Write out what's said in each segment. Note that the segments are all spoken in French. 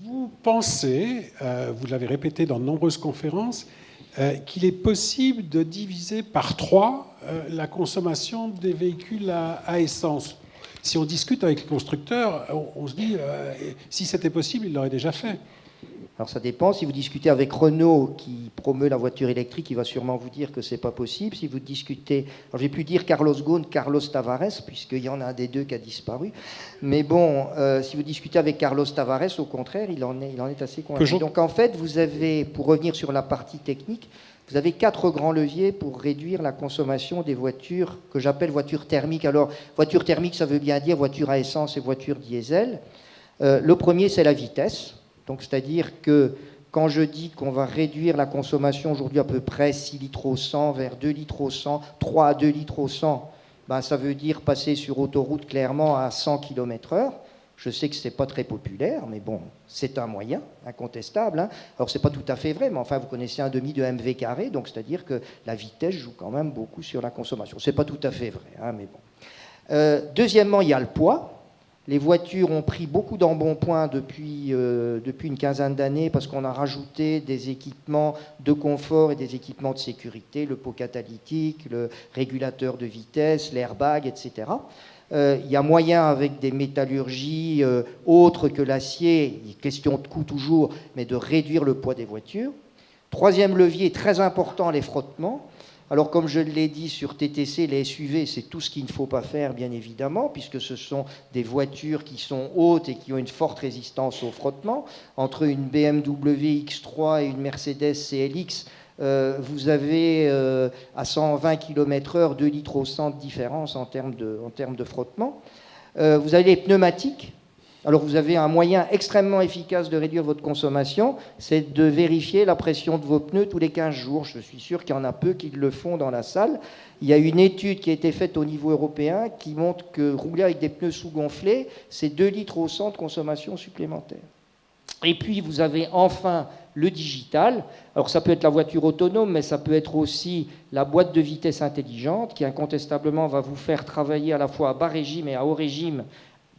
Vous pensez, vous l'avez répété dans de nombreuses conférences, qu'il est possible de diviser par 3 la consommation des véhicules à essence. Si on discute avec les constructeurs, on se dit, si c'était possible, ils l'auraient déjà fait. Alors ça dépend. Si vous discutez avec Renault, qui promeut la voiture électrique, il va sûrement vous dire que c'est pas possible. Si vous discutez, alors j'ai pu dire Carlos Ghosn, Carlos Tavares, puisqu'il y en a un des deux qui a disparu. Mais bon, si vous discutez avec Carlos Tavares, au contraire, il en est assez convaincu. Donc en fait, vous avez, pour revenir sur la partie technique, vous avez 4 grands leviers pour réduire la consommation des voitures que j'appelle voitures thermiques. Alors, voiture thermique, ça veut bien dire voiture à essence et voiture diesel. Le premier, c'est la vitesse. Donc, c'est-à-dire que quand je dis qu'on va réduire la consommation aujourd'hui à peu près 6 litres au 100 vers 2 litres au 100, 3 à 2 litres au 100, ben, ça veut dire passer sur autoroute clairement à 100 km/h. Je sais que ce n'est pas très populaire, mais bon, c'est un moyen incontestable. Hein. Alors, ce n'est pas tout à fait vrai, mais enfin, vous connaissez un demi de MV carré, donc c'est-à-dire que la vitesse joue quand même beaucoup sur la consommation. Ce n'est pas tout à fait vrai, hein, mais bon. Deuxièmement, il y a le poids. Les voitures ont pris beaucoup d'embonpoint depuis une quinzaine d'années parce qu'on a rajouté des équipements de confort et des équipements de sécurité, le pot catalytique, le régulateur de vitesse, l'airbag, etc. Il y a moyen avec des métallurgies autres que l'acier, question de coût toujours, mais de réduire le poids des voitures. Troisième levier, très important, les frottements. Alors, comme je l'ai dit sur TTC, les SUV, c'est tout ce qu'il ne faut pas faire, bien évidemment, puisque ce sont des voitures qui sont hautes et qui ont une forte résistance au frottement. Entre une BMW X3 et une Mercedes CLX, vous avez à 120 km/h 2 litres au 100 de différence en termes de frottement. Vous avez les pneumatiques. Alors vous avez un moyen extrêmement efficace de réduire votre consommation, c'est de vérifier la pression de vos pneus tous les 15 jours. Je suis sûr qu'il y en a peu qui le font dans la salle. Il y a une étude qui a été faite au niveau européen qui montre que rouler avec des pneus sous-gonflés, c'est 2 litres au 100 de consommation supplémentaire. Et puis vous avez enfin le digital. Alors ça peut être la voiture autonome, mais ça peut être aussi la boîte de vitesse intelligente qui incontestablement va vous faire travailler à la fois à bas régime et à haut régime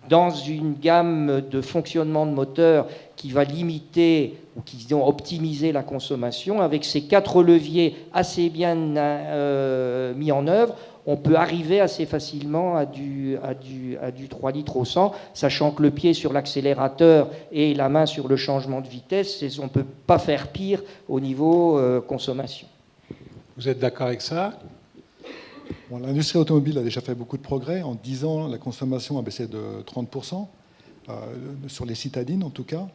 dans une gamme de fonctionnement de moteur qui va limiter ou qui vont optimiser la consommation. Avec ces 4 leviers assez bien mis en œuvre, on peut arriver assez facilement à du 3 litres au 100, sachant que le pied sur l'accélérateur et la main sur le changement de vitesse, on ne peut pas faire pire au niveau consommation. Vous êtes d'accord avec ça ? Bon, l'industrie automobile a déjà fait beaucoup de progrès. En 10 ans, la consommation a baissé de 30%, sur les citadines en tout cas.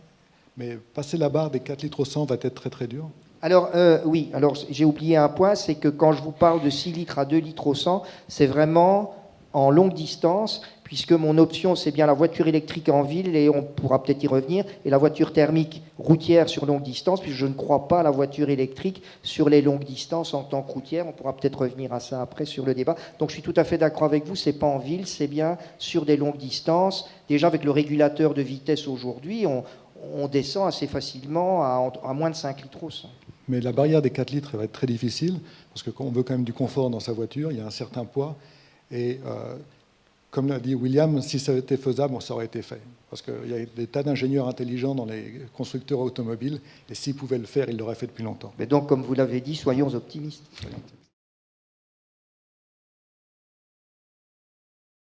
Mais passer la barre des 4 litres au 100 va être très très dur. Alors oui, alors j'ai oublié un point, c'est que quand je vous parle de 6 litres à 2 litres au 100, c'est vraiment en longue distance, puisque mon option, c'est bien la voiture électrique en ville, et on pourra peut-être y revenir, et la voiture thermique routière sur longue distance, puisque je ne crois pas à la voiture électrique sur les longues distances en tant que routière. On pourra peut-être revenir à ça après sur le débat. Donc je suis tout à fait d'accord avec vous, c'est pas en ville, c'est bien sur des longues distances. Déjà avec le régulateur de vitesse aujourd'hui, on descend assez facilement à moins de 5 litres au 100. Mais la barrière des 4 litres va être très difficile, parce que quand on veut quand même du confort dans sa voiture, il y a un certain poids. Et comme l'a dit William, si ça avait été faisable, ça aurait été fait. Parce qu'il y a des tas d'ingénieurs intelligents dans les constructeurs automobiles, et s'ils pouvaient le faire, ils l'auraient fait depuis longtemps. Mais donc, comme vous l'avez dit, soyons optimistes.